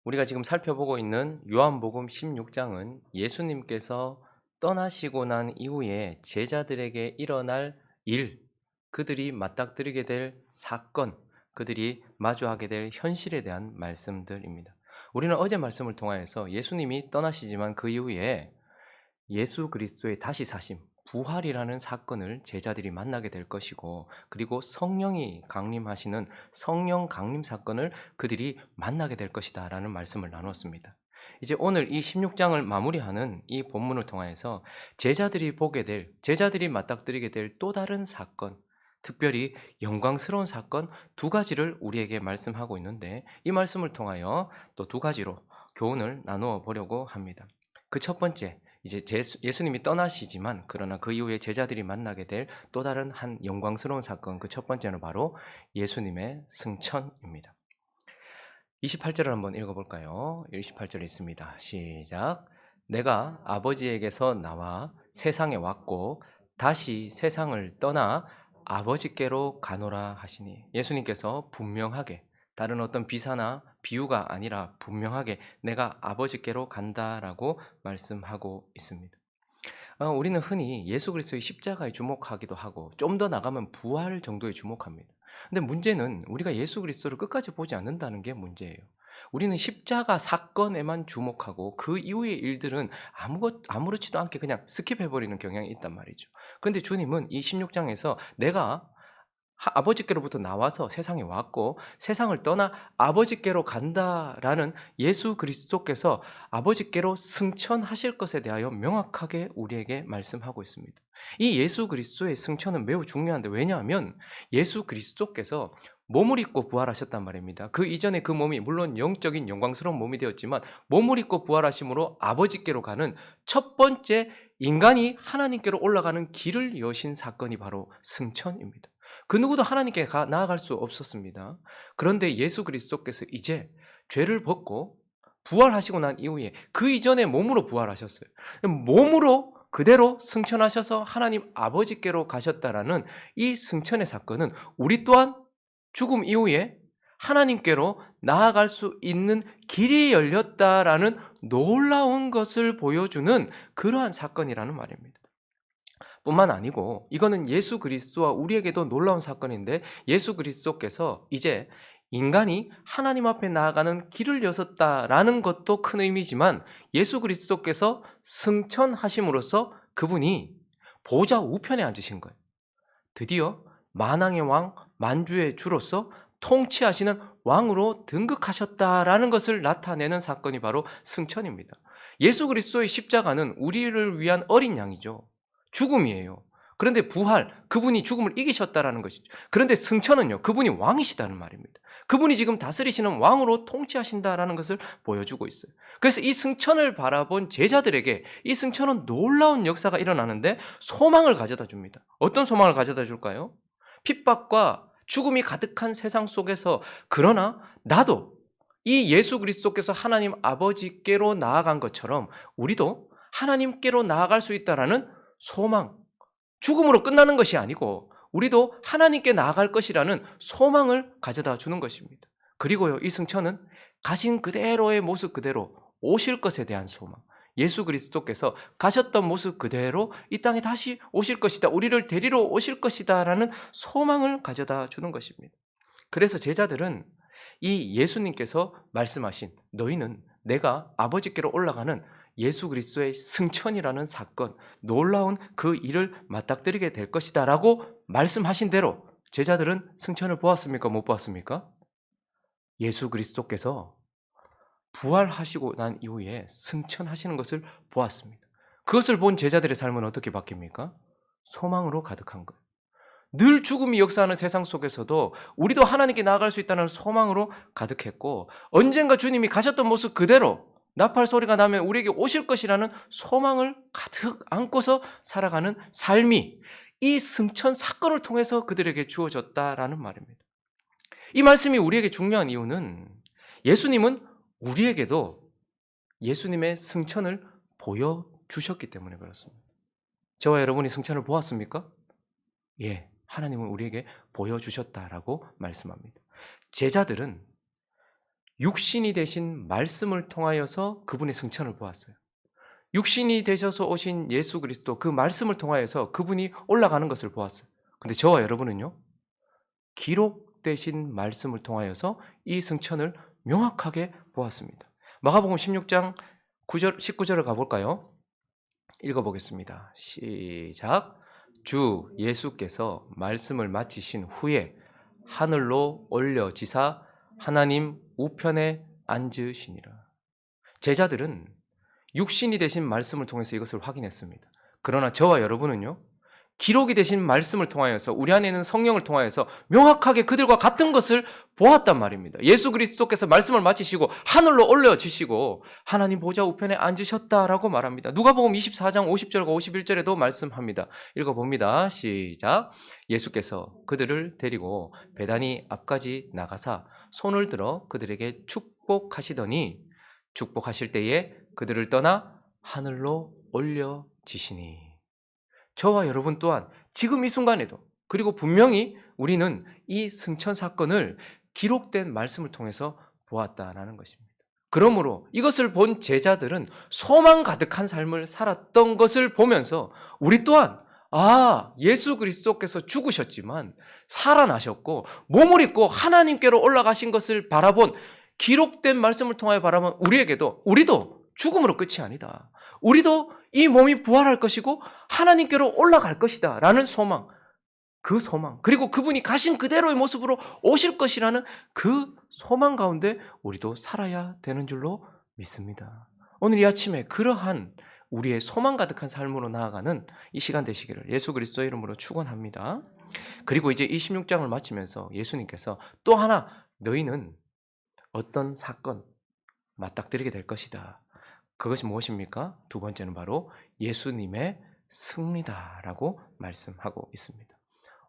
우리가 지금 살펴보고 있는 요한복음 16장은 예수님께서 떠나시고 난 이후에 제자들에게 일어날 일, 그들이 맞닥뜨리게 될 사건, 그들이 마주하게 될 현실에 대한 말씀들입니다. 우리는 어제 말씀을 통하여서 예수님이 떠나시지만 그 이후에 예수 그리스도의 다시 사심, 부활이라는 사건을 제자들이 만나게 될 것이고, 그리고 성령이 강림하시는 성령 강림 사건을 그들이 만나게 될 것이다라는 말씀을 나눴습니다. 이제 오늘 이 16장을 마무리하는 이 본문을 통하여서 제자들이 맞닥뜨리게 될 또 다른 사건, 특별히 영광스러운 사건 두 가지를 우리에게 말씀하고 있는데, 이 말씀을 통하여 또 두 가지로 교훈을 나누어 보려고 합니다. 그 첫 번째, 이제 예수님이 떠나시지만 그러나 그 이후에 제자들이 만나게 될 또 다른 한 영광스러운 사건, 그 첫 번째는 바로 예수님의 승천입니다. 28절을 한번 읽어볼까요? 28절에 있습니다. 시작. 내가 아버지에게서 나와 세상에 왔고 다시 세상을 떠나 아버지께로 가노라 하시니, 예수님께서 분명하게, 다른 어떤 비사나 비유가 아니라 분명하게 내가 아버지께로 간다라고 말씀하고 있습니다. 우리는 흔히 예수 그리스도의 십자가에 주목하기도 하고 좀 더 나가면 부활 정도에 주목합니다. 근데 문제는 우리가 예수 그리스도를 끝까지 보지 않는다는 게 문제예요. 우리는 십자가 사건에만 주목하고 그 이후의 일들은 아무렇지도 않게 그냥 스킵해 버리는 경향이 있단 말이죠. 그런데 주님은 이 16장에서 내가 아버지께로부터 나와서 세상에 왔고 세상을 떠나 아버지께로 간다라는 예수 그리스도께서 아버지께로 승천하실 것에 대하여 명확하게 우리에게 말씀하고 있습니다. 이 예수 그리스도의 승천은 매우 중요한데, 왜냐하면 예수 그리스도께서 몸을 입고 부활하셨단 말입니다. 그 이전에 그 몸이 물론 영적인 영광스러운 몸이 되었지만 몸을 입고 부활하심으로 아버지께로 가는 첫 번째 인간이 하나님께로 올라가는 길을 여신 사건이 바로 승천입니다. 그 누구도 하나님께 나아갈 수 없었습니다. 그런데 예수 그리스도께서 이제 죄를 벗고 부활하시고 난 이후에 그 이전에 몸으로 부활하셨어요. 몸으로 그대로 승천하셔서 하나님 아버지께로 가셨다라는 이 승천의 사건은 우리 또한 죽음 이후에 하나님께로 나아갈 수 있는 길이 열렸다라는 놀라운 것을 보여주는 그러한 사건이라는 말입니다. 뿐만 아니고 이거는 예수 그리스도와 우리에게도 놀라운 사건인데, 예수 그리스도께서 이제 인간이 하나님 앞에 나아가는 길을 여셨다라는 것도 큰 의미지만, 예수 그리스도께서 승천하심으로써 그분이 보좌 우편에 앉으신 거예요. 드디어 만왕의 왕, 만주의 주로서 통치하시는 왕으로 등극하셨다라는 것을 나타내는 사건이 바로 승천입니다. 예수 그리스도의 십자가는 우리를 위한 어린 양이죠. 죽음이에요. 그런데 부활, 그분이 죽음을 이기셨다라는 것이죠. 그런데 승천은요, 그분이 왕이시다는 말입니다. 그분이 지금 다스리시는 왕으로 통치하신다라는 것을 보여주고 있어요. 그래서 이 승천을 바라본 제자들에게 이 승천은 놀라운 역사가 일어나는데 소망을 가져다 줍니다. 어떤 소망을 가져다 줄까요? 핍박과 죽음이 가득한 세상 속에서, 그러나 나도 이 예수 그리스도께서 하나님 아버지께로 나아간 것처럼 우리도 하나님께로 나아갈 수 있다라는 소망, 죽음으로 끝나는 것이 아니고 우리도 하나님께 나아갈 것이라는 소망을 가져다 주는 것입니다. 그리고요, 이 승천은 가신 그대로의 모습 그대로 오실 것에 대한 소망, 예수 그리스도께서 가셨던 모습 그대로 이 땅에 다시 오실 것이다, 우리를 데리러 오실 것이다 라는 소망을 가져다 주는 것입니다. 그래서 제자들은 이 예수님께서 말씀하신 너희는 내가 아버지께로 올라가는 예수 그리스도의 승천이라는 사건, 놀라운 그 일을 맞닥뜨리게 될 것이다 라고 말씀하신 대로 제자들은 승천을 보았습니까? 못 보았습니까? 예수 그리스도께서 부활하시고 난 이후에 승천하시는 것을 보았습니다. 그것을 본 제자들의 삶은 어떻게 바뀝니까? 소망으로 가득한 거예요. 늘 죽음이 역사하는 세상 속에서도 우리도 하나님께 나아갈 수 있다는 소망으로 가득했고, 언젠가 주님이 가셨던 모습 그대로 나팔 소리가 나면 우리에게 오실 것이라는 소망을 가득 안고서 살아가는 삶이 이 승천 사건을 통해서 그들에게 주어졌다라는 말입니다. 이 말씀이 우리에게 중요한 이유는 예수님은 우리에게도 예수님의 승천을 보여주셨기 때문에 그렇습니다. 저와 여러분이 승천을 보았습니까? 예, 하나님은 우리에게 보여주셨다라고 말씀합니다. 제자들은 육신이 되신 말씀을 통하여서 그분의 승천을 보았어요. 육신이 되셔서 오신 예수 그리스도 그 말씀을 통하여서 그분이 올라가는 것을 보았어요. 근데 저와 여러분은요, 기록되신 말씀을 통하여서 이 승천을 명확하게 보았습니다. 마가복음 16장 9절, 19절을 가볼까요? 읽어보겠습니다. 시작. 주 예수께서 말씀을 마치신 후에 하늘로 올려지사 하나님 우편에 앉으시니라. 제자들은 육신이 되신 말씀을 통해서 이것을 확인했습니다. 그러나 저와 여러분은요, 기록이 되신 말씀을 통하여서 우리 안에 있는 성령을 통하여서 명확하게 그들과 같은 것을 보았단 말입니다. 예수 그리스도께서 말씀을 마치시고 하늘로 올려지시고 하나님 보좌 우편에 앉으셨다라고 말합니다. 누가복음 24장 50절과 51절에도 말씀합니다. 읽어봅니다. 시작. 예수께서 그들을 데리고 베다니 앞까지 나가사 손을 들어 그들에게 축복하시더니 축복하실 때에 그들을 떠나 하늘로 올려지시니. 저와 여러분 또한 지금 이 순간에도, 그리고 분명히 우리는 이 승천 사건을 기록된 말씀을 통해서 보았다라는 것입니다. 그러므로 이것을 본 제자들은 소망 가득한 삶을 살았던 것을 보면서 우리 또한 예수 그리스도께서 죽으셨지만 살아나셨고 몸을 입고 하나님께로 올라가신 것을 바라본, 기록된 말씀을 통하여 바라본 우리도 죽음으로 끝이 아니다. 우리도 이 몸이 부활할 것이고 하나님께로 올라갈 것이다 라는 소망, 그 소망, 그리고 그분이 가신 그대로의 모습으로 오실 것이라는 그 소망 가운데 우리도 살아야 되는 줄로 믿습니다. 오늘 이 아침에 그러한 우리의 소망 가득한 삶으로 나아가는 이 시간 되시기를 예수 그리스도의 이름으로 축원합니다. 그리고 이제 26장을 마치면서 예수님께서 또 하나, 너희는 어떤 사건 맞닥뜨리게 될 것이다. 그것이 무엇입니까? 두 번째는 바로 예수님의 승리다라고 말씀하고 있습니다.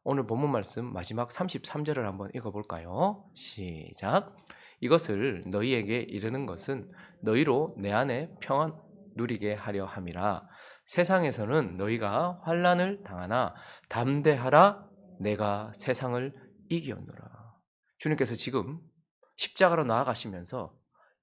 오늘 본문 말씀 마지막 33절을 한번 읽어볼까요? 시작. 이것을 너희에게 이르는 것은 너희로 내 안에 평안 누리게 하려 함이라. 세상에서는 너희가 환난을 당하나 담대하라. 내가 세상을 이기었노라. 주님께서 지금 십자가로 나아가시면서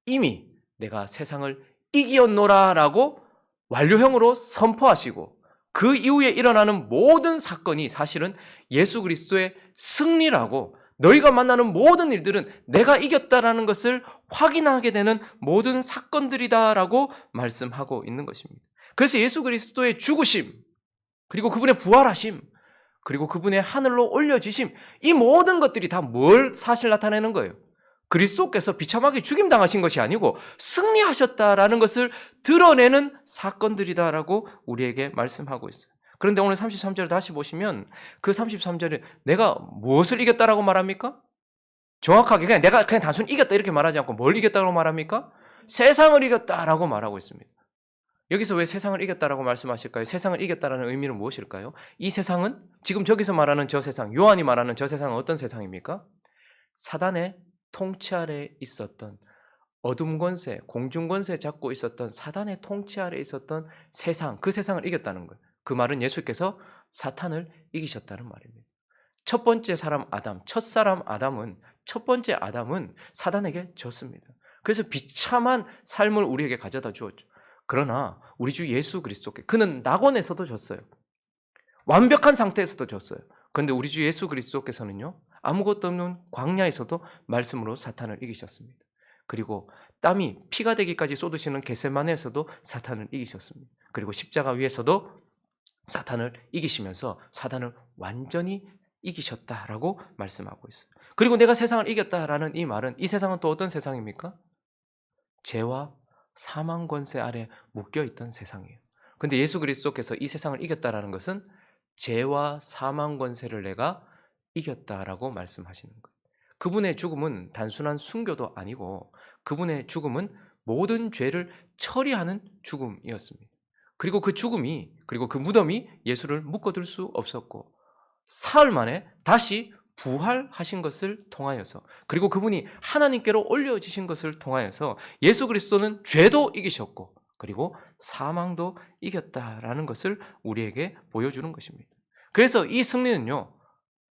이미 내가 세상을 이기었노라라고 완료형으로 선포하시고 그 이후에 일어나는 모든 사건이 사실은 예수 그리스도의 승리라고, 너희가 만나는 모든 일들은 내가 이겼다라는 것을 확인하게 되는 모든 사건들이다라고 말씀하고 있는 것입니다. 그래서 예수 그리스도의 죽으심, 그리고 그분의 부활하심, 그리고 그분의 하늘로 올려지심, 이 모든 것들이 다 뭘 사실 나타내는 거예요? 그리스도께서 비참하게 죽임당하신 것이 아니고 승리하셨다라는 것을 드러내는 사건들이다라고 우리에게 말씀하고 있어요. 그런데 오늘 33절을 다시 보시면 그 33절에 내가 무엇을 이겼다라고 말합니까? 정확하게 내가 그냥 단순히 이겼다 이렇게 말하지 않고 뭘 이겼다고 말합니까? 세상을 이겼다라고 말하고 있습니다. 여기서 왜 세상을 이겼다라고 말씀하실까요? 세상을 이겼다라는 의미는 무엇일까요? 이 세상은 지금 저기서 말하는 저 세상, 요한이 말하는 저 세상은 어떤 세상입니까? 사단의 통치 아래 있었던 어둠 권세, 공중 권세 잡고 있었던 사단의 통치 아래 있었던 세상, 그 세상을 이겼다는 거예요. 그 말은 예수께서 사탄을 이기셨다는 말입니다. 첫 번째 사람 아담, 첫 번째 아담은 사단에게 졌습니다. 그래서 비참한 삶을 우리에게 가져다 주었죠. 그러나 우리 주 예수 그리스도께, 그는 낙원에서도 졌어요. 완벽한 상태에서도 졌어요. 그런데 우리 주 예수 그리스도께서는요, 아무것도 없는 광야에서도 말씀으로 사탄을 이기셨습니다. 그리고 땀이 피가 되기까지 쏟으시는 겟세마네에서도 사탄을 이기셨습니다. 그리고 십자가 위에서도 사탄을 이기시면서 사탄을 완전히 이기셨다라고 말씀하고 있어요. 그리고 내가 세상을 이겼다라는 이 말은, 이 세상은 또 어떤 세상입니까? 죄와 사망 권세 아래 묶여있던 세상이에요. 그런데 예수 그리스도께서 이 세상을 이겼다라는 것은 죄와 사망 권세를 내가 이겼다라고 말씀하시는 거예요. 그분의 죽음은 단순한 순교도 아니고 그분의 죽음은 모든 죄를 처리하는 죽음이었습니다. 그리고 그 죽음이, 그리고 그 무덤이 예수를 묶어둘 수 없었고 사흘 만에 다시 부활하신 것을 통하여서, 그리고 그분이 하나님께로 올려지신 것을 통하여서 예수 그리스도는 죄도 이기셨고 그리고 사망도 이겼다라는 것을 우리에게 보여주는 것입니다. 그래서 이 승리는요,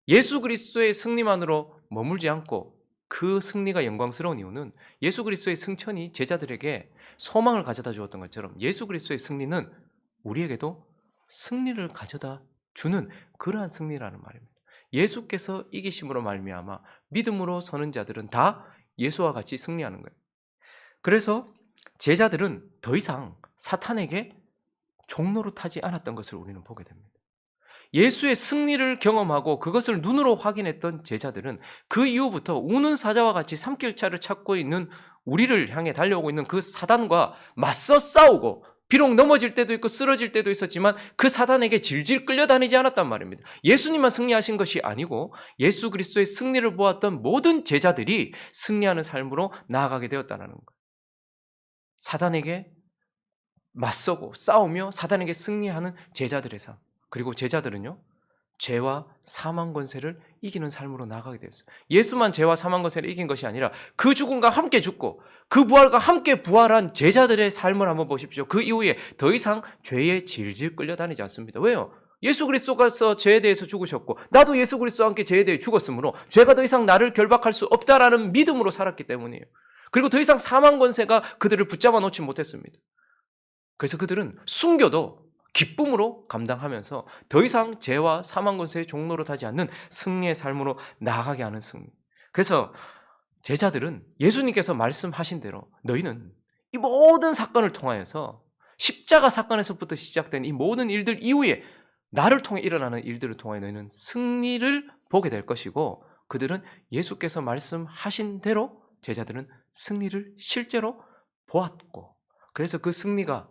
예수 그리스도의 승리만으로 머물지 않고 그 승리가 영광스러운 이유는 예수 그리스도의 승천이 제자들에게 소망을 가져다 주었던 것처럼 예수 그리스도의 승리는 우리에게도 승리를 가져다 주는 그러한 승리라는 말입니다. 예수께서 이기심으로 말미암아 믿음으로 서는 자들은 다 예수와 같이 승리하는 거예요. 그래서 제자들은 더 이상 사탄에게 종로로 타지 않았던 것을 우리는 보게 됩니다. 예수의 승리를 경험하고 그것을 눈으로 확인했던 제자들은 그 이후부터 우는 사자와 같이 삼킬차를 찾고 있는 우리를 향해 달려오고 있는 그 사단과 맞서 싸우고 비록 넘어질 때도 있고 쓰러질 때도 있었지만 그 사단에게 질질 끌려다니지 않았단 말입니다. 예수님만 승리하신 것이 아니고 예수 그리스도의 승리를 보았던 모든 제자들이 승리하는 삶으로 나아가게 되었다는 거예요. 사단에게 맞서고 싸우며 사단에게 승리하는 제자들의 삶. 그리고 제자들은요, 죄와 사망 권세를 이기는 삶으로 나아가게 됐어요. 예수만 죄와 사망 권세를 이긴 것이 아니라 그 죽음과 함께 죽고 그 부활과 함께 부활한 제자들의 삶을 한번 보십시오. 그 이후에 더 이상 죄에 질질 끌려다니지 않습니다. 왜요? 예수 그리스도가서 죄에 대해서 죽으셨고 나도 예수 그리스도와 함께 죄에 대해 죽었으므로 죄가 더 이상 나를 결박할 수 없다라는 믿음으로 살았기 때문이에요. 그리고 더 이상 사망 권세가 그들을 붙잡아 놓지 못했습니다. 그래서 그들은 순교도 기쁨으로 감당하면서 더 이상 죄와 사망 권세의 종로로 타지 않는 승리의 삶으로 나아가게 하는 승리. 그래서 제자들은 예수님께서 말씀하신 대로 너희는 이 모든 사건을 통하여서 십자가 사건에서부터 시작된 이 모든 일들 이후에 나를 통해 일어나는 일들을 통해 너희는 승리를 보게 될 것이고 그들은 예수께서 말씀하신 대로 제자들은 승리를 실제로 보았고 그래서 그 승리가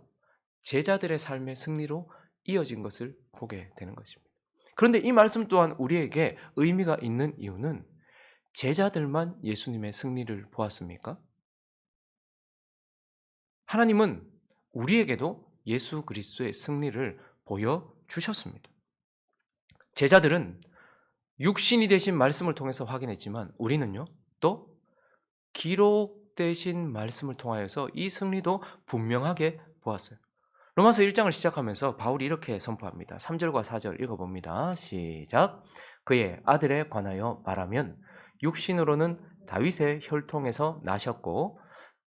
제자들의 삶의 승리로 이어진 것을 보게 되는 것입니다. 그런데 이 말씀 또한 우리에게 의미가 있는 이유는 제자들만 예수님의 승리를 보았습니까? 하나님은 우리에게도 예수 그리스도의 승리를 보여주셨습니다. 제자들은 육신이 되신 말씀을 통해서 확인했지만 우리는요, 또 기록되신 말씀을 통하여서 이 승리도 분명하게 보았어요. 로마서 1장을 시작하면서 바울이 이렇게 선포합니다. 3절과 4절 읽어봅니다. 시작. 그의 아들에 관하여 말하면 육신으로는 다윗의 혈통에서 나셨고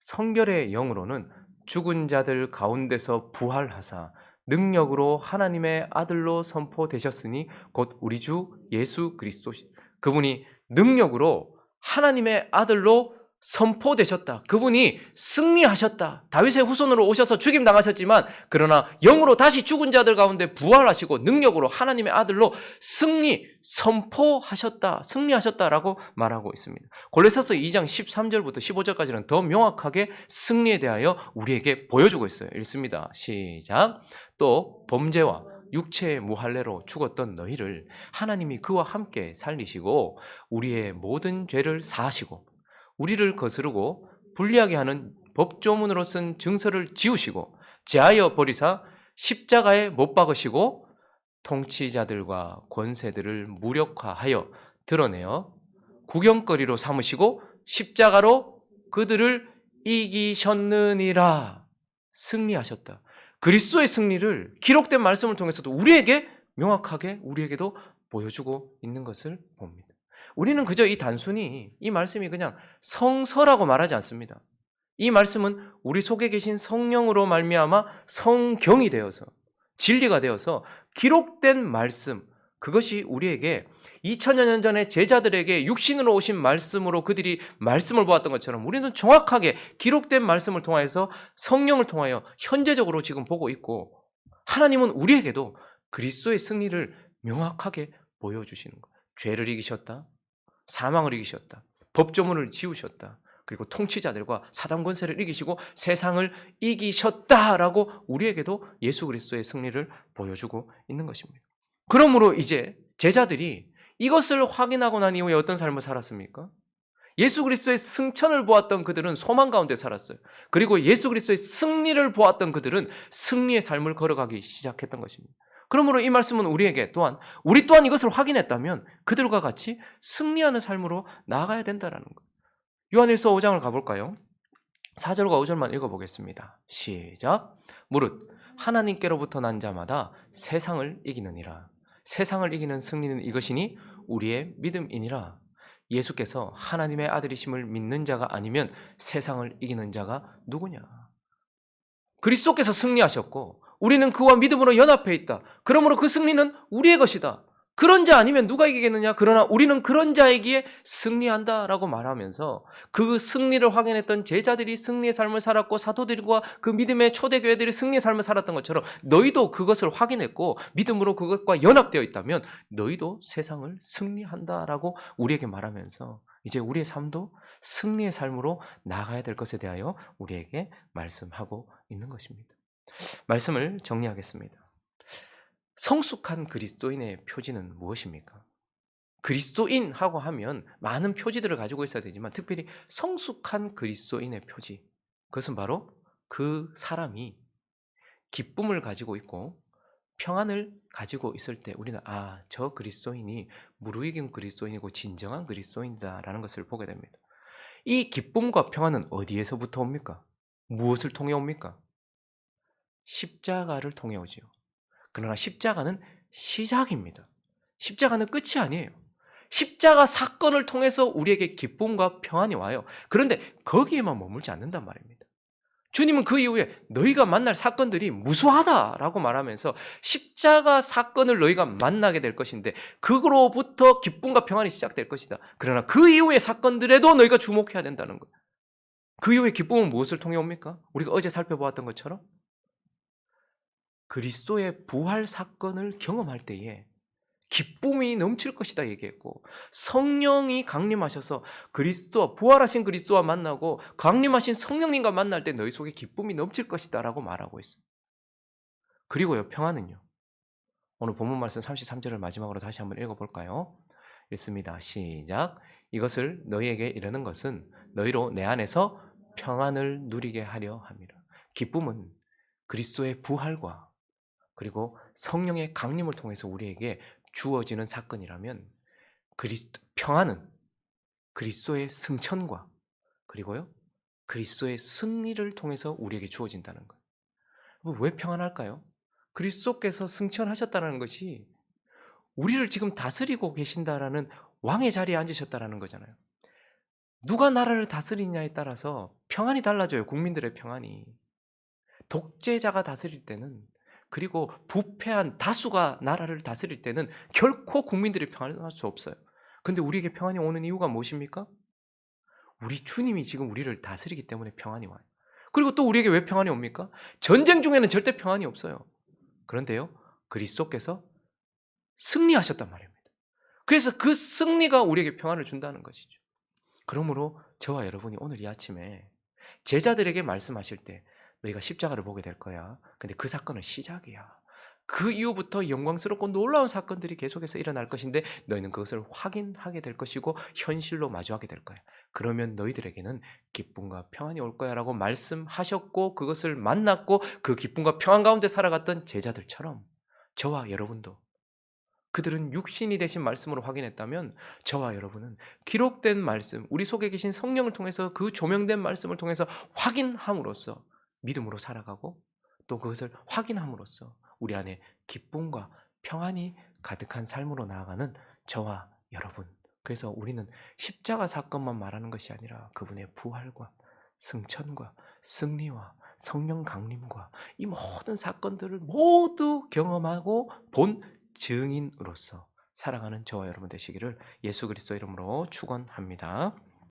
성결의 영으로는 죽은 자들 가운데서 부활하사 능력으로 하나님의 아들로 선포되셨으니 곧 우리 주 예수 그리스도 그분이 능력으로 하나님의 아들로 선포되셨다. 그분이 승리하셨다. 다윗의 후손으로 오셔서 죽임 당하셨지만 그러나 영으로 다시 죽은 자들 가운데 부활하시고 능력으로 하나님의 아들로 선포하셨다. 승리하셨다라고 말하고 있습니다. 골로새서 2장 13절부터 15절까지는 더 명확하게 승리에 대하여 우리에게 보여주고 있어요. 읽습니다. 시작. 또 범죄와 육체의 무할례로 죽었던 너희를 하나님이 그와 함께 살리시고 우리의 모든 죄를 사하시고 우리를 거스르고 불리하게 하는 법조문으로 쓴 증서를 지우시고 제하여 버리사 십자가에 못 박으시고 통치자들과 권세들을 무력화하여 드러내어 구경거리로 삼으시고 십자가로 그들을 이기셨느니라. 승리하셨다. 그리스도의 승리를 기록된 말씀을 통해서도 우리에게 명확하게 우리에게도 보여주고 있는 것을 봅니다. 우리는 그저 이 단순히 이 말씀이 그냥 성서라고 말하지 않습니다. 이 말씀은 우리 속에 계신 성령으로 말미암아 성경이 되어서 진리가 되어서 기록된 말씀, 그것이 우리에게 2000여 년 전에 제자들에게 육신으로 오신 말씀으로 그들이 말씀을 보았던 것처럼 우리는 정확하게 기록된 말씀을 통하여서 성령을 통하여 현재적으로 지금 보고 있고 하나님은 우리에게도 그리스도의 승리를 명확하게 보여주시는 거예요. 죄를 이기셨다. 사망을 이기셨다. 법조문을 지우셨다. 그리고 통치자들과 사단 권세를 이기시고 세상을 이기셨다라고 우리에게도 예수 그리스도의 승리를 보여주고 있는 것입니다. 그러므로 이제 제자들이 이것을 확인하고 난 이후에 어떤 삶을 살았습니까? 예수 그리스도의 승천을 보았던 그들은 소망 가운데 살았어요. 그리고 예수 그리스도의 승리를 보았던 그들은 승리의 삶을 걸어가기 시작했던 것입니다. 그러므로 이 말씀은 우리에게 또한 우리 또한 이것을 확인했다면 그들과 같이 승리하는 삶으로 나아가야 된다는 거예요. 요한일서 5장을 가볼까요? 4절과 5절만 읽어보겠습니다. 시작. 무릇 하나님께로부터 난 자마다 세상을 이기느니라. 세상을 이기는 승리는 이것이니 우리의 믿음이니라. 예수께서 하나님의 아들이심을 믿는 자가 아니면 세상을 이기는 자가 누구냐? 그리스도께서 승리하셨고 우리는 그와 믿음으로 연합해 있다. 그러므로 그 승리는 우리의 것이다. 그런 자 아니면 누가 이기겠느냐? 그러나 우리는 그런 자에게 승리한다라고 말하면서 그 승리를 확인했던 제자들이 승리의 삶을 살았고 사도들과 그 믿음의 초대교회들이 승리의 삶을 살았던 것처럼 너희도 그것을 확인했고 믿음으로 그것과 연합되어 있다면 너희도 세상을 승리한다라고 우리에게 말하면서 이제 우리의 삶도 승리의 삶으로 나아가야 될 것에 대하여 우리에게 말씀하고 있는 것입니다. 말씀을 정리하겠습니다. 성숙한 그리스도인의 표지는 무엇입니까? 그리스도인하고 하면 많은 표지들을 가지고 있어야 되지만 특별히 성숙한 그리스도인의 표지, 그것은 바로 그 사람이 기쁨을 가지고 있고 평안을 가지고 있을 때 우리는 저 그리스도인이 무르익은 그리스도인이고 진정한 그리스도인이다라는 것을 보게 됩니다. 이 기쁨과 평안은 어디에서부터 옵니까? 무엇을 통해 옵니까? 십자가를 통해 오지요. 그러나 십자가는 시작입니다. 십자가는 끝이 아니에요. 십자가 사건을 통해서 우리에게 기쁨과 평안이 와요. 그런데 거기에만 머물지 않는단 말입니다. 주님은 그 이후에 너희가 만날 사건들이 무수하다라고 말하면서 십자가 사건을 너희가 만나게 될 것인데 그로부터 기쁨과 평안이 시작될 것이다. 그러나 그 이후의 사건들에도 너희가 주목해야 된다는 거예요. 그 이후의 기쁨은 무엇을 통해 옵니까? 우리가 어제 살펴보았던 것처럼 그리스도의 부활 사건을 경험할 때에 기쁨이 넘칠 것이다 얘기했고 성령이 강림하셔서 그리스도와 부활하신 그리스도와 만나고 강림하신 성령님과 만날 때 너희 속에 기쁨이 넘칠 것이다 라고 말하고 있어요. 그리고요, 평안은요. 오늘 본문 말씀 33절을 마지막으로 다시 한번 읽어볼까요? 읽습니다. 시작. 이것을 너희에게 이르는 것은 너희로 내 안에서 평안을 누리게 하려 함이라. 기쁨은 그리스도의 부활과 그리고 성령의 강림을 통해서 우리에게 주어지는 사건이라면 평안은 그리스도의 승천과 그리고요 그리스도의 승리를 통해서 우리에게 주어진다는 거예요. 왜 평안할까요? 그리스도께서 승천하셨다는 것이 우리를 지금 다스리고 계신다라는 왕의 자리에 앉으셨다라는 거잖아요. 누가 나라를 다스리냐에 따라서 평안이 달라져요. 국민들의 평안이. 독재자가 다스릴 때는 그리고 부패한 다수가 나라를 다스릴 때는 결코 국민들이 평안할 수 없어요. 근데 우리에게 평안이 오는 이유가 무엇입니까? 우리 주님이 지금 우리를 다스리기 때문에 평안이 와요. 그리고 또 우리에게 왜 평안이 옵니까? 전쟁 중에는 절대 평안이 없어요. 그런데요, 그리스도께서 승리하셨단 말입니다. 그래서 그 승리가 우리에게 평안을 준다는 것이죠. 그러므로 저와 여러분이 오늘 이 아침에 제자들에게 말씀하실 때 너희가 십자가를 보게 될 거야. 근데 그 사건은 시작이야. 그 이후부터 영광스럽고 놀라운 사건들이 계속해서 일어날 것인데 너희는 그것을 확인하게 될 것이고 현실로 마주하게 될 거야. 그러면 너희들에게는 기쁨과 평안이 올 거야 라고 말씀하셨고 그것을 만났고 그 기쁨과 평안 가운데 살아갔던 제자들처럼 저와 여러분도 그들은 육신이 되신 말씀으로 확인했다면 저와 여러분은 기록된 말씀, 우리 속에 계신 성령을 통해서 그 조명된 말씀을 통해서 확인함으로써 믿음으로 살아가고 또 그것을 확인함으로써 우리 안에 기쁨과 평안이 가득한 삶으로 나아가는 저와 여러분. 그래서 우리는 십자가 사건만 말하는 것이 아니라 그분의 부활과 승천과 승리와 성령 강림과 이 모든 사건들을 모두 경험하고 본 증인으로서 살아가는 저와 여러분 되시기를 예수 그리스도 이름으로 축원합니다.